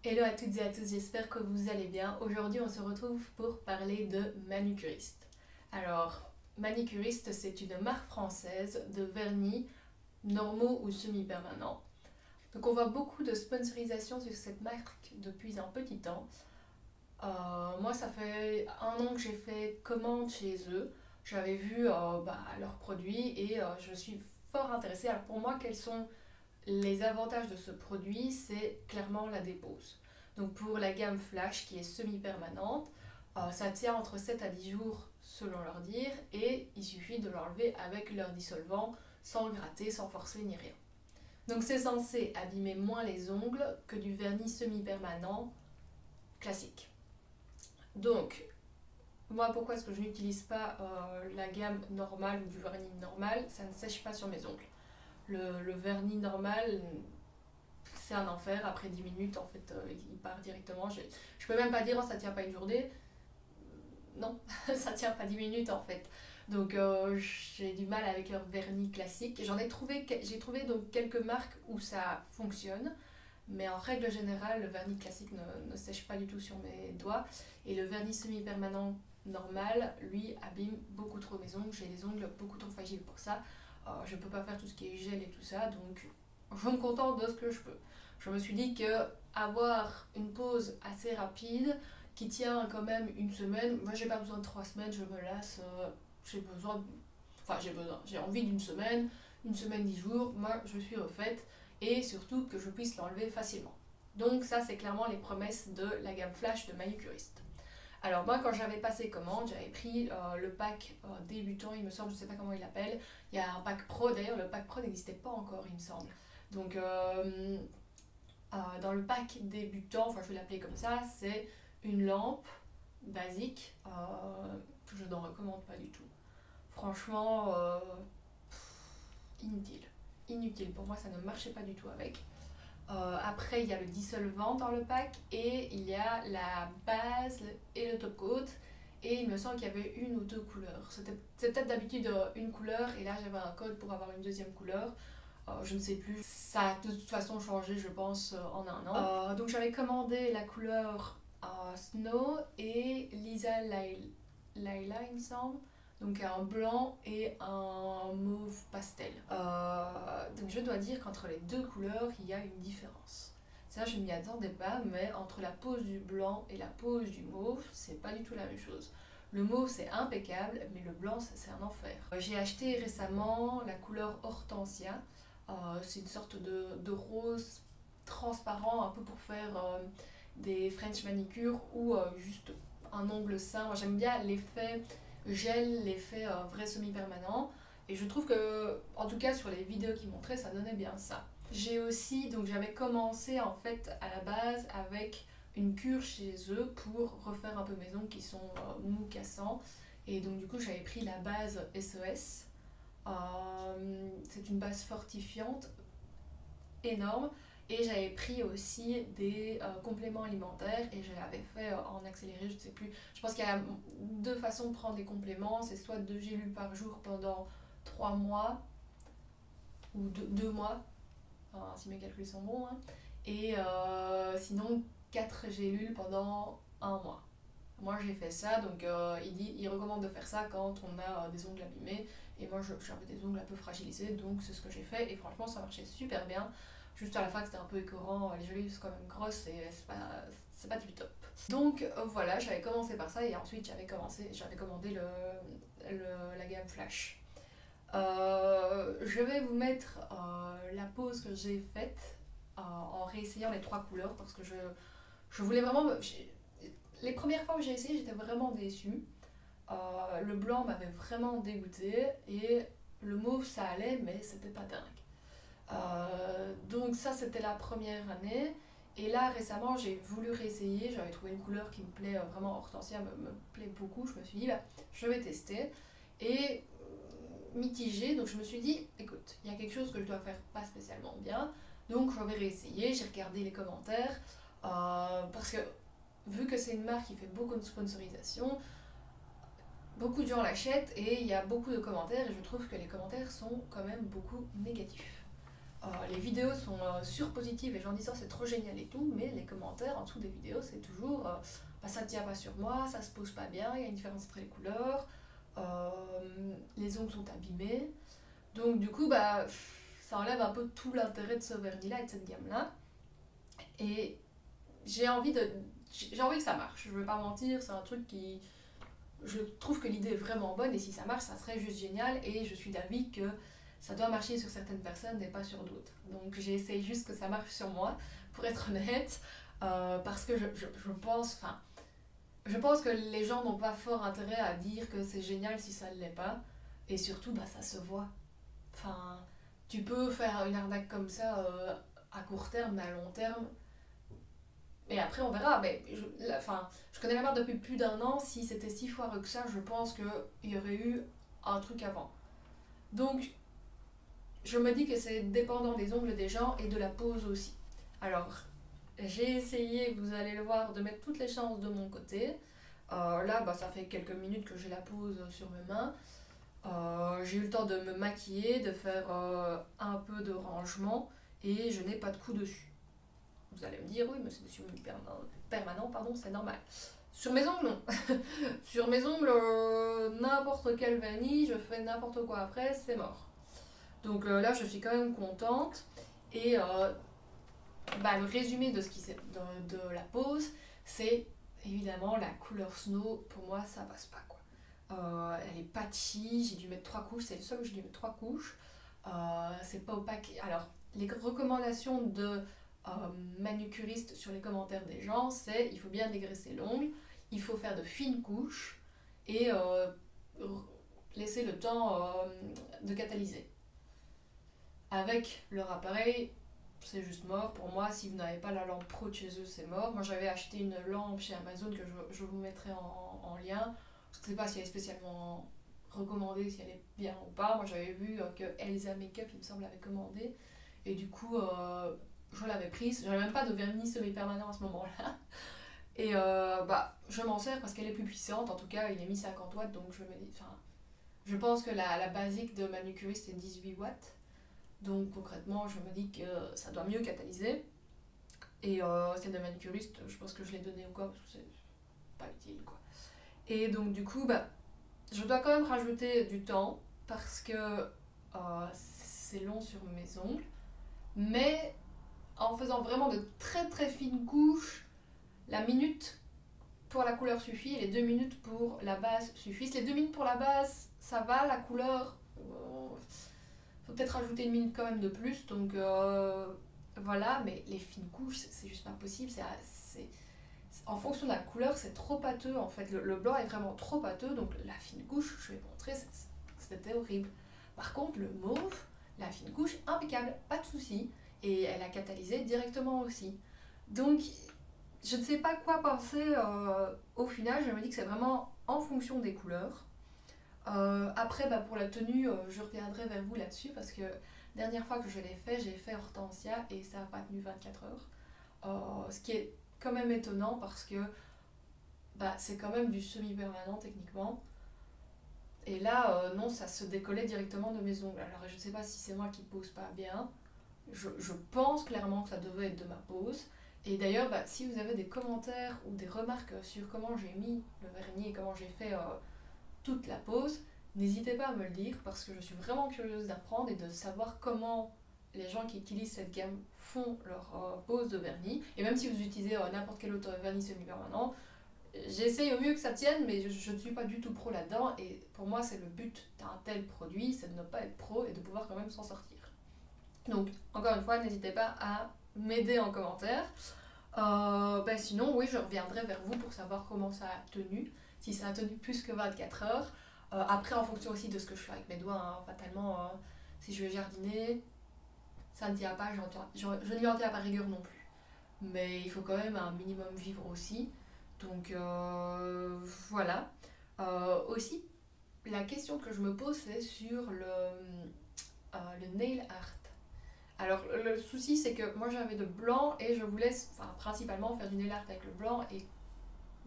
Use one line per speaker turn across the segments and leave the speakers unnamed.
Hello à toutes et à tous, j'espère que vous allez bien. Aujourd'hui, on se retrouve pour parler de Manucuriste. Alors, Manucuriste, c'est une marque française de vernis normaux ou semi-permanents. Donc, on voit beaucoup de sponsorisation sur cette marque depuis un petit temps. Moi, ça fait un an que j'ai fait commande chez eux. J'avais vu leurs produits et je suis fort intéressée. Alors, pour moi, quels sont les avantages de ce produit? C'est clairement la dépose. Donc pour la gamme Flash qui est semi-permanente, ça tient entre 7 à 10 jours selon leur dire et il suffit de l'enlever avec leur dissolvant sans gratter, sans forcer ni rien. Donc c'est censé abîmer moins les ongles que du vernis semi-permanent classique. Donc moi pourquoi est-ce que je n'utilise pas la gamme normale ou du vernis normal? Ça ne sèche pas sur mes ongles. Le vernis normal, c'est un enfer. Après 10 minutes, en fait, il part directement. Je peux même pas dire, oh, ça tient pas une journée. Non, ça tient pas 10 minutes, en fait. Donc, j'ai du mal avec leur vernis classique. J'ai trouvé donc quelques marques où ça fonctionne. Mais en règle générale, le vernis classique ne sèche pas du tout sur mes doigts. Et le vernis semi-permanent normal, lui, abîme beaucoup trop mes ongles. J'ai les ongles beaucoup trop fragiles pour ça. Je peux pas faire tout ce qui est gel et tout ça. Donc, je me contente de ce que je peux. Je me suis dit que avoir une pause assez rapide qui tient quand même une semaine, moi j'ai pas besoin de 3 semaines, je me lasse, j'ai besoin, j'ai envie une semaine 10 jours, moi je suis refaite et surtout que je puisse l'enlever facilement. Donc ça c'est clairement les promesses de la gamme Flash de Manucuriste. Alors moi quand j'avais passé commande, j'avais pris le pack débutant, il me semble, je sais pas comment il l'appelle. Il y a un pack pro, d'ailleurs le pack pro n'existait pas encore il me semble. Donc dans le pack débutant, enfin je vais l'appeler comme ça, c'est une lampe basique que je n'en recommande pas du tout. Franchement, inutile. Inutile, pour moi ça ne marchait pas du tout avec. Après, il y a le dissolvant dans le pack et il y a la base et le top coat. Et il me semble qu'il y avait une ou deux couleurs. C'est peut-être d'habitude une couleur et là j'avais un code pour avoir une deuxième couleur. Je ne sais plus. Ça a de toute façon changé, je pense, en un an. Donc j'avais commandé la couleur Snow et Lisa Laila, il me semble. Donc un blanc et un mauve pastel. Donc je dois dire qu'entre les deux couleurs, il y a une différence. Ça, je ne m'y attendais pas, mais entre la pose du blanc et la pose du mauve, c'est pas du tout la même chose. Le mauve c'est impeccable, mais le blanc c'est un enfer. J'ai acheté récemment la couleur Hortensia. C'est une sorte de rose transparent, un peu pour faire des French manicures ou juste un ongle sain. Moi j'aime bien l'effet gel, l'effet vrai semi-permanent. Et je trouve que, en tout cas sur les vidéos qu'ils montraient, ça donnait bien ça. J'ai aussi, donc j'avais commencé en fait à la base avec une cure chez eux pour refaire un peu mes ongles qui sont mous, cassants. Et donc du coup j'avais pris la base SOS. C'est une base fortifiante énorme. Et j'avais pris aussi des compléments alimentaires et je l'avais fait en accéléré, je ne sais plus. Je pense qu'il y a deux façons de prendre les compléments. C'est soit 2 gélules par jour pendant 3 mois ou 2 mois, enfin, si mes calculs sont bons. Hein. Et sinon 4 gélules pendant 1 mois. Moi j'ai fait ça, donc il recommande de faire ça quand on a des ongles abîmés. Et moi j'avais des ongles un peu fragilisés, donc c'est ce que j'ai fait. Et franchement ça marchait super bien. Juste à la fin c'était un peu écœurant, les gélules sont quand même grosses et c'est pas tip top. Donc voilà, j'avais commencé par ça et ensuite j'avais commandé la gamme Flash. Je vais vous mettre la pause que j'ai faite en réessayant les 3 couleurs parce que je voulais vraiment... Les premières fois où j'ai essayé, j'étais vraiment déçue. Le blanc m'avait vraiment dégoûté et le mauve ça allait, mais c'était pas dingue. Donc ça c'était la première année. Et là récemment j'ai voulu réessayer, j'avais trouvé une couleur qui me plaît vraiment, Hortensia me plaît beaucoup, je me suis dit bah, je vais tester. Et mitigée, donc je me suis dit écoute, il y a quelque chose que je dois faire pas spécialement bien, donc je vais réessayer, j'ai regardé les commentaires, parce que vu que c'est une marque qui fait beaucoup de sponsorisation, beaucoup de gens l'achètent et il y a beaucoup de commentaires et je trouve que les commentaires sont quand même beaucoup négatifs. Les vidéos sont surpositives, les gens disent oh, c'est trop génial et tout, mais les commentaires en dessous des vidéos c'est toujours bah, ça ne tient pas sur moi, ça se pose pas bien, il y a une différence entre les couleurs, les ongles sont abîmés. Donc du coup bah, ça enlève un peu tout l'intérêt de ce vernis là et de cette gamme là. Et j'ai envie que ça marche, je vais pas mentir, c'est un truc qui... Je trouve que l'idée est vraiment bonne et si ça marche ça serait juste génial et je suis d'avis que ça doit marcher sur certaines personnes et pas sur d'autres. Donc j'essaye juste que ça marche sur moi, pour être honnête, parce que je pense que les gens n'ont pas fort intérêt à dire que c'est génial si ça ne l'est pas. Et surtout, bah, ça se voit. Enfin, tu peux faire une arnaque comme ça à court terme, mais à long terme. Et après, on verra. Mais je connais la marque depuis plus d'un an. Si c'était si foireux que ça, je pense qu'il y aurait eu un truc avant. Donc, je me dis que c'est dépendant des ongles des gens et de la pose aussi. Alors, j'ai essayé, vous allez le voir, de mettre toutes les chances de mon côté. Là, bah, ça fait quelques minutes que j'ai la pose sur mes mains. J'ai eu le temps de me maquiller, de faire un peu de rangement et je n'ai pas de coup dessus. Vous allez me dire, oui, mais c'est dessus permanent, pardon, c'est normal. Sur mes ongles, non. Sur mes ongles, n'importe quel vernis, je fais n'importe quoi après, c'est mort. Donc là, je suis quand même contente. Et bah, le résumé de, de la pose, c'est évidemment la couleur snow. Pour moi, ça passe pas, quoi. Elle est patchy, j'ai dû mettre 3 couches, c'est le seul où j'ai dû mettre 3 couches. C'est pas opaque. Alors, les recommandations de manucuriste sur les commentaires des gens, c'est il faut bien dégraisser l'ongle, il faut faire de fines couches et laisser le temps de catalyser. Avec leur appareil, c'est juste mort. Pour moi, si vous n'avez pas la lampe pro de chez eux, c'est mort. Moi, j'avais acheté une lampe chez Amazon que je vous mettrai en lien. Je ne sais pas si elle est spécialement recommandée, si elle est bien ou pas. Moi, j'avais vu que Elsa Makeup, il me semble, l'avait commandée. Et du coup, je l'avais prise. J'avais même pas de vernis semi-permanent à ce moment-là. Et bah, je m'en sers parce qu'elle est plus puissante. En tout cas, il est mis 50 watts, donc je pense que la basique de manucuriste est 18 watts. Donc concrètement, je me dis que ça doit mieux catalyser. Et celle de manucuriste, je pense que je l'ai donnée ou quoi, parce que c'est pas utile, quoi. Et donc du coup, bah, je dois quand même rajouter du temps, parce que c'est long sur mes ongles. Mais en faisant vraiment de très très fines couches, la minute pour la couleur suffit, et les 2 minutes pour la base suffisent. Les 2 minutes pour la base, ça va, la couleur... faut peut-être rajouter une minute quand même de plus, donc voilà, mais les fines couches, c'est juste pas possible. En fonction de la couleur, c'est trop pâteux en fait. Le blanc est vraiment trop pâteux, donc la fine couche, je vais vous montrer, c'était horrible. Par contre, le mauve, la fine couche, impeccable, pas de souci, et elle a catalysé directement aussi. Donc, je ne sais pas quoi penser au final, je me dis que c'est vraiment en fonction des couleurs. Après, bah, pour la tenue, je reviendrai vers vous là-dessus parce que dernière fois que je l'ai fait, j'ai fait Hortensia et ça n'a pas tenu 24 heures. Ce qui est quand même étonnant parce que bah, c'est quand même du semi-permanent techniquement. Et là, non, ça se décollait directement de mes ongles. Alors, je ne sais pas si c'est moi qui pose pas bien. Je pense clairement que ça devait être de ma pose. Et d'ailleurs, bah, si vous avez des commentaires ou des remarques sur comment j'ai mis le vernis et comment j'ai fait toute la pose, n'hésitez pas à me le dire parce que je suis vraiment curieuse d'apprendre et de savoir comment les gens qui utilisent cette gamme font leur pose de vernis. Et même si vous utilisez n'importe quel autre vernis semi-permanent, j'essaye au mieux que ça tienne, mais je ne suis pas du tout pro là-dedans. Et pour moi, c'est le but d'un tel produit, c'est de ne pas être pro et de pouvoir quand même s'en sortir. Donc, encore une fois, n'hésitez pas à m'aider en commentaire. Ben sinon, oui, je reviendrai vers vous pour savoir comment ça a tenu, si ça a tenu plus que 24 heures. Après, en fonction aussi de ce que je fais avec mes doigts, hein, fatalement, si je vais jardiner, ça ne tient pas, je ne lui en tiens pas rigueur non plus. Mais il faut quand même un minimum vivre aussi. Donc voilà. Aussi, la question que je me pose, c'est sur le nail art. Alors le souci c'est que moi j'avais de blanc et je voulais principalement faire du nail art avec le blanc et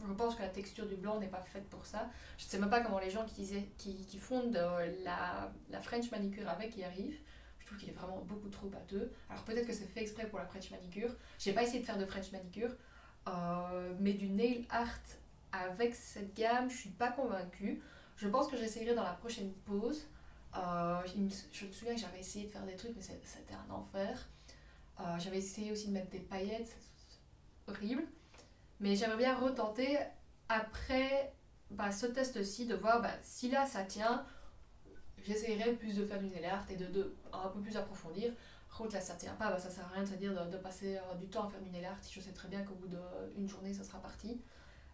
je pense que la texture du blanc n'est pas faite pour ça. Je ne sais même pas comment les gens qui font de la French manicure avec y arrivent. Je trouve qu'il est vraiment beaucoup trop pâteux. Alors peut-être que c'est fait exprès pour la French manicure. J'ai pas essayé de faire de French manicure, mais du nail art avec cette gamme, je suis pas convaincue. Je pense que j'essayerai dans la prochaine pause. Je me souviens que j'avais essayé de faire des trucs, mais c'était un enfer. J'avais essayé aussi de mettre des paillettes, c'est horrible. Mais j'aimerais bien retenter après ce test-ci, de voir si là ça tient. J'essayerai plus de faire du nail art et de un peu plus approfondir. Par contre là ça tient pas, ça sert à rien de se dire de passer du temps à faire du nail art si je sais très bien qu'au bout d'une journée ça sera parti.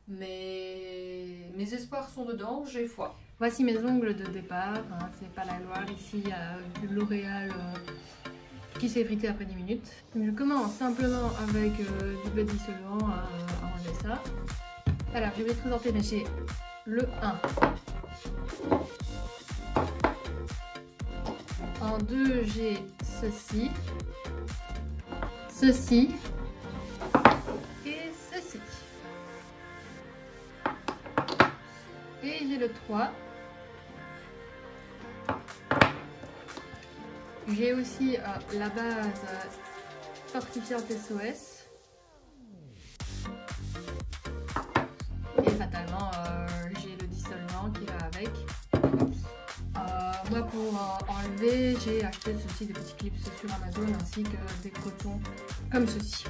Mais mes espoirs sont dedans, j'ai foi. Voici mes ongles de départ, hein, c'est pas la gloire. Ici il y a du L'Oréal qui s'est frité après 10 minutes. Donc, je commence simplement avec du bleu dissolvant à enlever ça. Alors je vais te présenter, mais j'ai le 1. En 2 j'ai ceci, ceci et ceci. Et j'ai le 3. J'ai aussi la base fortifiante SOS. Et fatalement, j'ai le dissolvant qui va avec. Moi, pour enlever, j'ai acheté ceci, des petits clips sur Amazon, ainsi que des cotons comme ceci.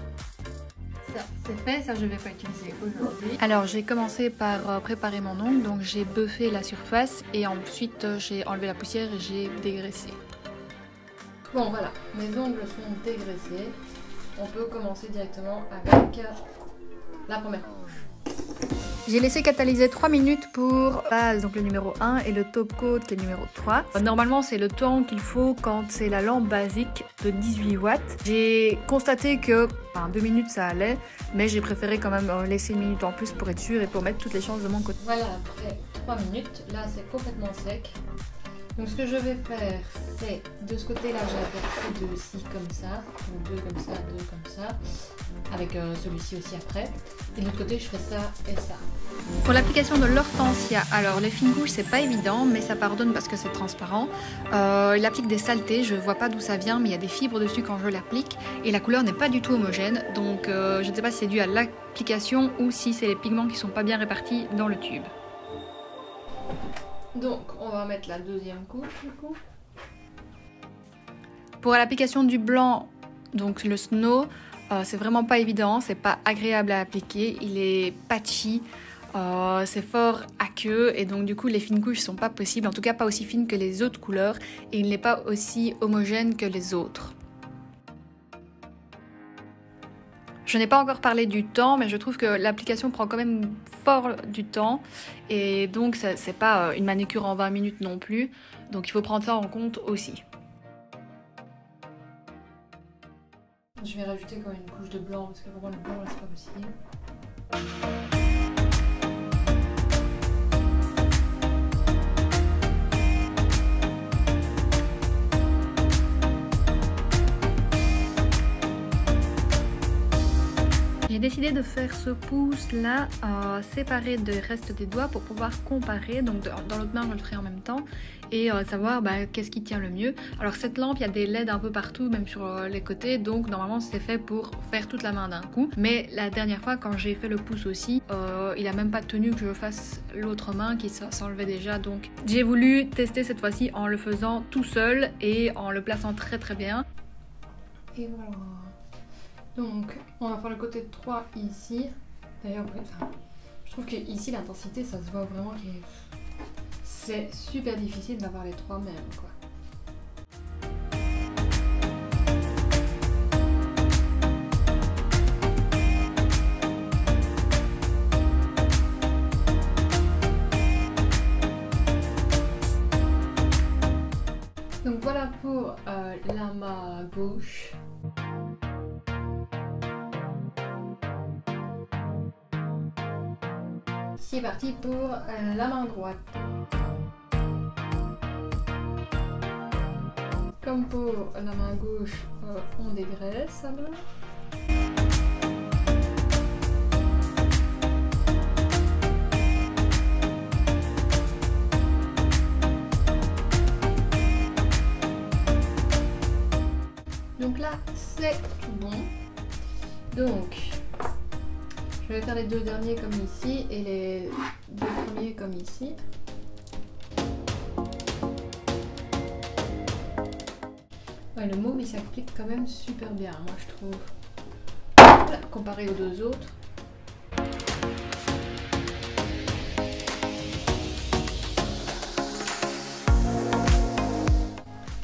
Ça, c'est fait, ça je vais pas utiliser aujourd'hui. Alors j'ai commencé par préparer mon ongle, donc j'ai buffé la surface et ensuite j'ai enlevé la poussière et j'ai dégraissé. Bon voilà, mes ongles sont dégraissés. On peut commencer directement avec la première couche. J'ai laissé catalyser 3 minutes pour base, donc le numéro 1, et le top coat qui est le numéro 3. Normalement c'est le temps qu'il faut quand c'est la lampe basique de 18 watts. J'ai constaté que 2 minutes ça allait, mais j'ai préféré quand même laisser une minute en plus pour être sûr et pour mettre toutes les chances de mon côté. Voilà, après 3 minutes, là c'est complètement sec. Donc ce que je vais faire, c'est de ce côté là j'ai versé 2 scies comme ça, donc 2 comme ça, 2 comme ça, avec celui-ci aussi après. Et de l'autre côté je fais ça et ça. Pour l'application de l'hortensia, alors les fines couches c'est pas évident, mais ça pardonne parce que c'est transparent. Il applique des saletés, je vois pas d'où ça vient, mais il y a des fibres dessus quand je l'applique et la couleur n'est pas du tout homogène, donc je ne sais pas si c'est dû à l'application ou si c'est les pigments qui sont pas bien répartis dans le tube. Donc on va mettre la deuxième couche du coup. Pour l'application du blanc, donc le snow, c'est vraiment pas évident, c'est pas agréable à appliquer, il est patchy, c'est fort aqueux et donc du coup les fines couches sont pas possibles, en tout cas pas aussi fines que les autres couleurs et il n'est pas aussi homogène que les autres. Je n'ai pas encore parlé du temps, mais je trouve que l'application prend quand même fort du temps et donc c'est pas une manucure en 20 minutes non plus, donc il faut prendre ça en compte aussi. Je vais rajouter quand même une couche de blanc parce que vraiment le blanc là c'est pas possible. J'ai décidé de faire ce pouce là séparé du reste des doigts pour pouvoir comparer, donc dans l'autre main je le ferai en même temps et savoir qu'est-ce qui tient le mieux. Alors cette lampe il y a des LED un peu partout, même sur les côtés, donc normalement c'est fait pour faire toute la main d'un coup, mais la dernière fois quand j'ai fait le pouce aussi il a même pas tenu que je fasse l'autre main qui s'enlevait déjà, donc j'ai voulu tester cette fois-ci en le faisant tout seul et en le plaçant très très bien. Et voilà. Donc on va faire le côté 3 ici. D'ailleurs je trouve que ici l'intensité ça se voit vraiment que c'est super difficile d'avoir les 3 mêmes quoi. Donc voilà pour la main gauche. C'est parti pour la main droite. Comme pour la main gauche, on dégraisse alors. c'est tout bon. Donc, je vais faire les 2 derniers comme ici et les 2 premiers comme ici. Ouais, le mauve il s'applique quand même super bien, moi je trouve, comparé aux 2 autres.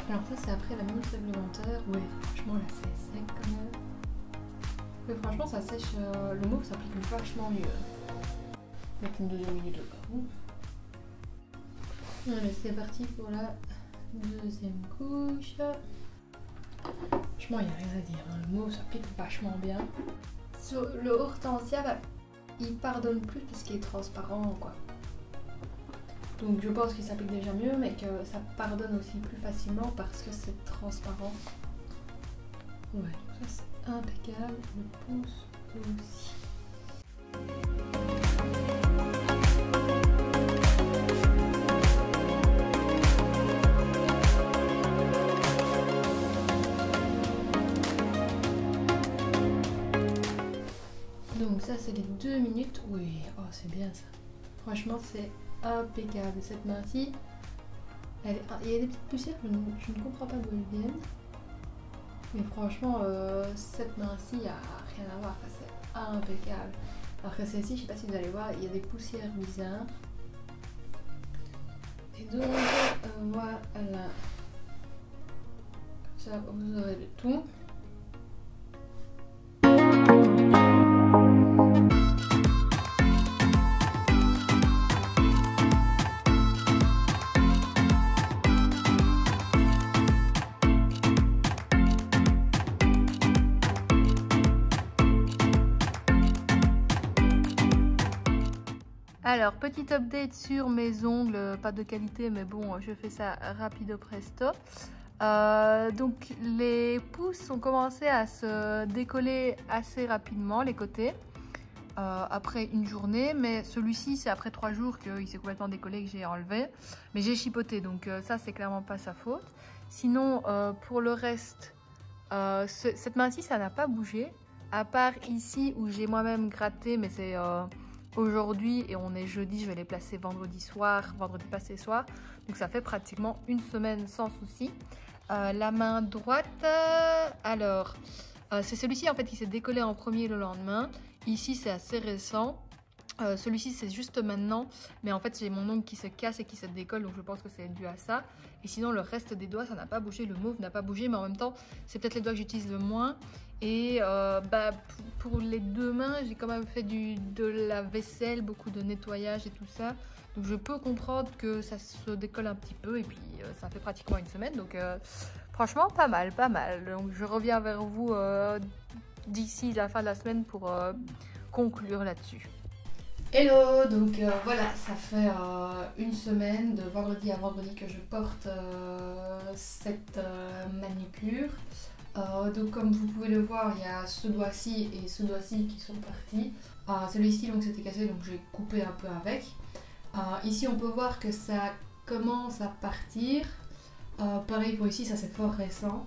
Alors ça c'est après la minute réglementaire, ouais franchement là c'est sec quand même. Mais franchement ça sèche, le mauve s'applique vachement mieux. Avec une 2 minutes au cas où. Allez c'est parti pour la 2e couche. Franchement il n'y a rien à dire, hein. Le mauve s'applique vachement bien. Sur le hortensia, bah, il pardonne plus parce qu'il est transparent quoi. Donc je pense qu'il s'applique déjà mieux, mais que ça pardonne aussi plus facilement parce que c'est transparent. Ouais, ça c'est impeccable, le pouce aussi. Donc ça c'est les 2 minutes, oui, oh c'est bien ça. Franchement c'est impeccable cette main-ci. Il y a des petites poussières, je ne comprends pas d'où elles viennent. Mais franchement, cette main-ci, il n'y a rien à voir, enfin, c'est impeccable. Alors que celle-ci, je ne sais pas si vous allez voir, il y a des poussières bizarres. Et donc, voilà. Comme ça, vous aurez le tout. Alors, petit update sur mes ongles, pas de qualité, mais bon, je fais ça rapido presto. Donc, les pouces ont commencé à se décoller assez rapidement, les côtés, après une journée. Mais celui-ci, c'est après 3 jours qu'il s'est complètement décollé, que j'ai enlevé. Mais j'ai chipoté, donc ça, c'est clairement pas sa faute. Sinon, pour le reste, cette main-ci, ça n'a pas bougé. À part ici, où j'ai moi-même gratté, mais c'est... aujourd'hui et on est jeudi, je vais les placer vendredi soir, vendredi passé soir. Donc ça fait pratiquement une semaine sans souci. La main droite, alors c'est celui-ci en fait qui s'est décollé en premier le lendemain. Ici c'est assez récent. Celui-ci c'est juste maintenant, mais en fait j'ai mon ongle qui se casse et qui se décolle, donc je pense que c'est dû à ça. Et sinon le reste des doigts ça n'a pas bougé, le mauve n'a pas bougé, mais en même temps c'est peut-être les doigts que j'utilise le moins. Et pour les 2 mains j'ai quand même fait de la vaisselle, beaucoup de nettoyage et tout ça. Donc je peux comprendre que ça se décolle un petit peu et puis ça fait pratiquement une semaine. Donc franchement pas mal, pas mal. Donc je reviens vers vous d'ici la fin de la semaine pour conclure là-dessus. Hello, donc voilà, ça fait une semaine de vendredi à vendredi que je porte cette manucure. Donc comme vous pouvez le voir, il y a ce doigt-ci et ce doigt-ci qui sont partis. Celui-ci donc c'était cassé, donc j'ai coupé un peu avec. Ici on peut voir que ça commence à partir. Pareil pour ici, ça c'est fort récent.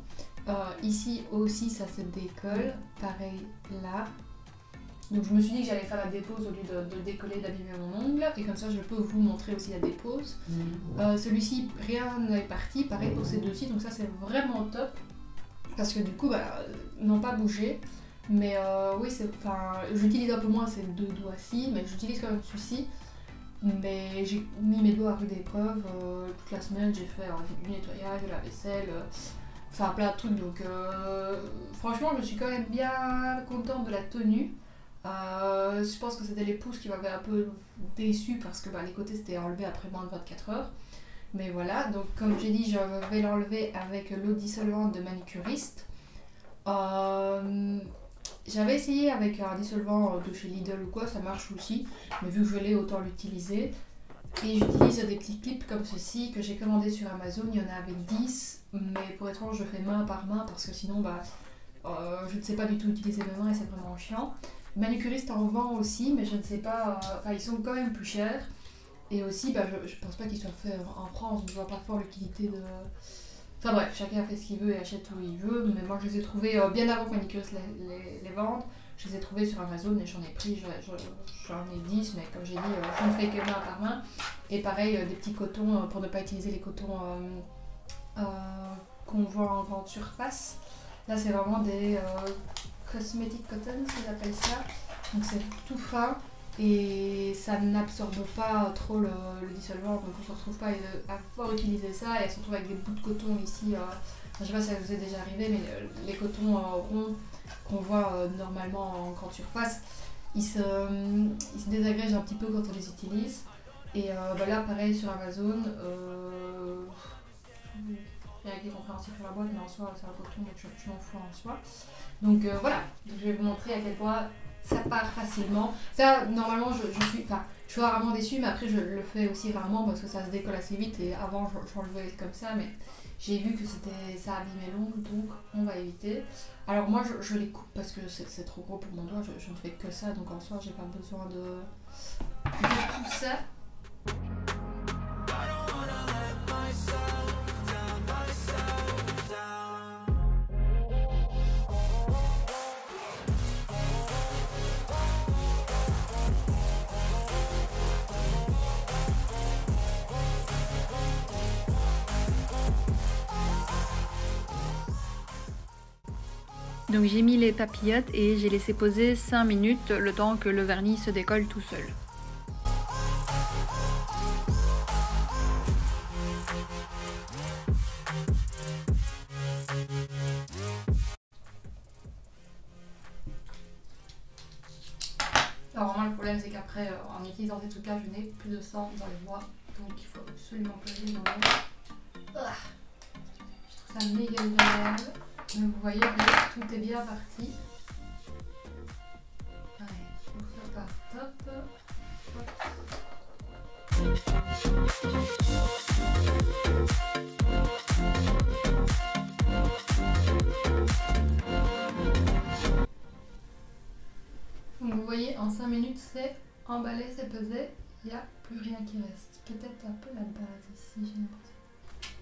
Ici aussi ça se décolle, pareil là. Donc je me suis dit que j'allais faire la dépose au lieu de décoller, d'abîmer mon ongle. Et comme ça je peux vous montrer aussi la dépose. Celui-ci, rien n'est parti, pareil pour ces deux-ci, donc ça c'est vraiment top. Parce que du coup, n'ont pas bougé. Mais oui, j'utilise un peu moins ces 2 doigts-ci, mais j'utilise quand même celui-ci. Mais j'ai mis mes doigts à rude épreuve. Toute la semaine, j'ai fait du nettoyage, de la vaisselle, enfin plein de trucs. Donc franchement, je suis quand même bien contente de la tenue. Je pense que c'était les pouces qui m'avaient un peu déçue parce que les côtés c'était enlevé après moins de 24 heures. Mais voilà, donc comme j'ai dit, je vais l'enlever avec l'eau dissolvante de manucuriste. J'avais essayé avec un dissolvant de chez Lidl ou quoi, ça marche aussi. Mais vu que je l'ai, autant l'utiliser. Et j'utilise des petits clips comme ceci que j'ai commandé sur Amazon. Il y en a avec 10, mais pour être franche, je fais main par main parce que sinon, je ne sais pas du tout utiliser mes mains et c'est vraiment chiant. Manucuriste en vend aussi, mais je ne sais pas, ils sont quand même plus chers. Et aussi, je pense pas qu'ils soient faits en France, je vois pas fort l'utilité de... Enfin bref, chacun fait ce qu'il veut et achète où il veut, mais moi je les ai trouvés bien avant que Manicurus les vende. Je les ai trouvés sur Amazon et j'en ai pris, j'en ai 10, mais comme j'ai dit, je ne fais que main par main. Et pareil, des petits cotons pour ne pas utiliser les cotons qu'on voit en grande surface. Là c'est vraiment des cosmetic cotton, qu'ils appellent ça. Donc c'est tout fin et ça n'absorbe pas trop le dissolvant, donc on ne se retrouve pas à pouvoir utiliser ça et on se retrouve avec des bouts de coton ici. Je ne sais pas si ça vous est déjà arrivé, mais les cotons ronds qu'on voit normalement en grande surface, ils se désagrègent un petit peu quand on les utilise. Et là pareil sur Amazon, il y a qui est compréhensible sur la boîte, mais en soi c'est un coton donc je m'en fous en soi. Donc voilà, donc, je vais vous montrer à quel point ça part facilement. Ça normalement je suis rarement déçue, mais après je le fais aussi rarement parce que ça se décolle assez vite et avant je l'enlevais comme ça, mais j'ai vu que ça abîmait l'ongle, donc on va éviter. Alors moi je les coupe parce que c'est trop gros pour mon doigt, je ne fais que ça, donc en soi j'ai pas besoin de tout ça.
Donc j'ai mis les papillotes et j'ai laissé poser 5 minutes le temps que le vernis se décolle tout seul.
Alors vraiment le problème c'est qu'après en utilisant ces trucs là je n'ai plus de sang dans les doigts, donc il faut absolument que je les enlève. Je trouve ça méga agréable. Donc vous voyez que tout est bien parti. Allez, donc ça part top. Donc vous voyez en 5 minutes c'est emballé, c'est pesé, il n'y a plus rien qui reste. Peut-être un peu la base ici, j'ai l'impression.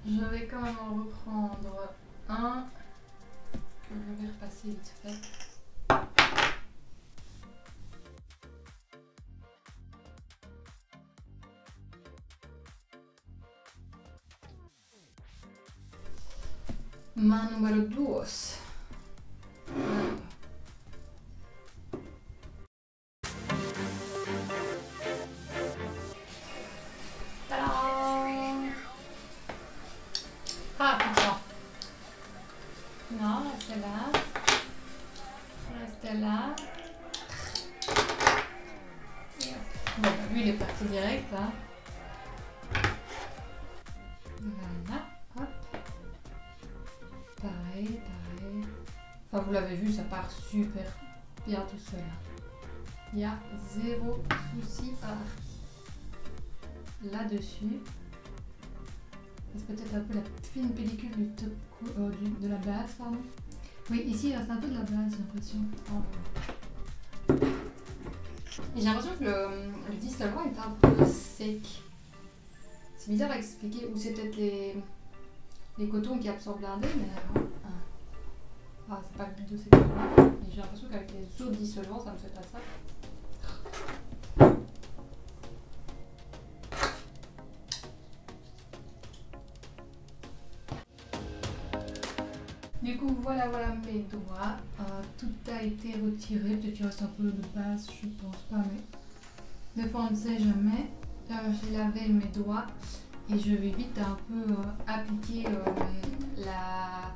Je vais quand même en reprendre un. Je vais repasser vite fait. Main numéro 2. Ah putain. Non, restez là. Restez là. Bon, lui il est parti direct. Hein. Voilà. Hop. Pareil. Enfin, vous l'avez vu, ça part super bien tout seul. Il y a zéro souci là-dessus. C'est peut-être un peu la fine pellicule du top, de la base, pardon. Oui, ici il reste un peu de la base, j'ai l'impression. Oh. Et j'ai l'impression que le dissolvant est un peu sec. C'est bizarre à expliquer, ou c'est peut-être les cotons qui absorbent l'indé, mais c'est pas le but de ces cotons. Et j'ai l'impression qu'avec les autres dissolvants, ça me fait pas ça. Du coup, voilà mes doigts. Tout a été retiré. Peut-être qu'il reste un peu de base, je pense pas, mais des fois on ne sait jamais. J'ai lavé mes doigts et je vais vite un peu appliquer la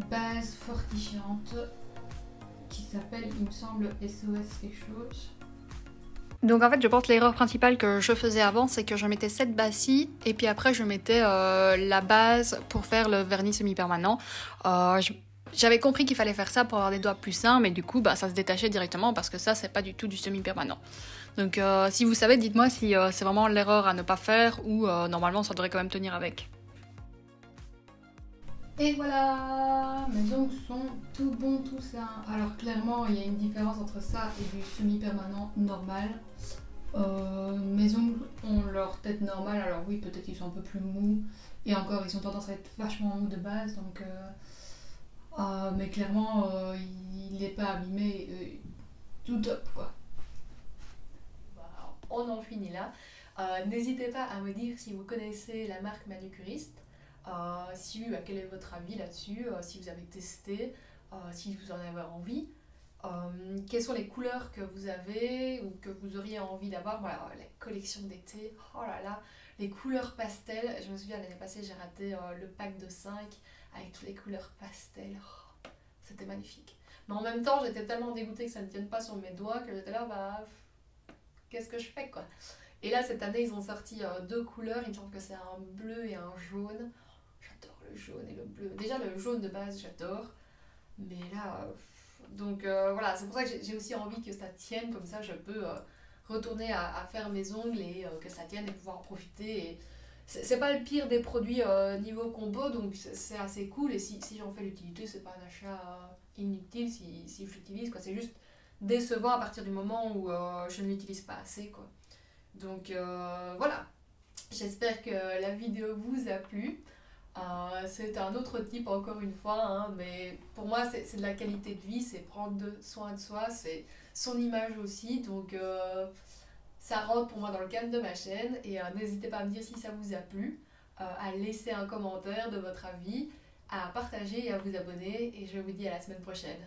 base fortifiante qui s'appelle, il me semble, SOS quelque chose.
Donc en fait je pense que l'erreur principale que je faisais avant c'est que je mettais cette base-ci et puis après je mettais la base pour faire le vernis semi-permanent. J'avais compris qu'il fallait faire ça pour avoir des doigts plus sains, mais du coup ça se détachait directement parce que ça c'est pas du tout du semi-permanent. Donc si vous savez, dites-moi si c'est vraiment l'erreur à ne pas faire ou normalement ça devrait quand même tenir avec.
Et voilà, mes ongles sont tout bons, tout ça. Alors clairement, il y a une différence entre ça et du semi-permanent normal.
Mes ongles ont leur tête normale, alors oui, peut-être qu'ils sont un peu plus mous. Et encore, ils ont tendance à être vachement mous de base, donc... mais clairement, il n'est pas abîmé, tout top, quoi.
Voilà, on en finit là. N'hésitez pas à me dire si vous connaissez la marque Manucuriste, si oui, quel est votre avis là-dessus, si vous avez testé, si vous en avez envie. Quelles sont les couleurs que vous avez ou que vous auriez envie d'avoir. Voilà, la collection d'été, oh là là, les couleurs pastel. Je me souviens l'année passée, j'ai raté le pack de 5 avec toutes les couleurs pastel. Oh, c'était magnifique. Mais en même temps, j'étais tellement dégoûtée que ça ne tienne pas sur mes doigts que j'étais là, bah, qu'est-ce que je fais quoi. Et là, cette année, ils ont sorti deux couleurs. Il me semble que c'est un bleu et un jaune. J'adore le jaune et le bleu. Déjà, le jaune de base, j'adore. Mais là, donc voilà, c'est pour ça que j'ai aussi envie que ça tienne, comme ça je peux retourner à faire mes ongles et que ça tienne et pouvoir en profiter. Et c'est pas le pire des produits niveau combo, donc c'est assez cool. Et si j'en fais l'utilité, c'est pas un achat inutile si je l'utilise, quoi. C'est juste décevant à partir du moment où je ne l'utilise pas assez, quoi. Donc voilà, j'espère que la vidéo vous a plu. C'est un autre type encore une fois, hein, mais pour moi c'est de la qualité de vie, c'est prendre soin de soi, c'est son image aussi, donc ça rentre pour moi dans le cadre de ma chaîne et n'hésitez pas à me dire si ça vous a plu, à laisser un commentaire de votre avis, à partager et à vous abonner et je vous dis à la semaine prochaine.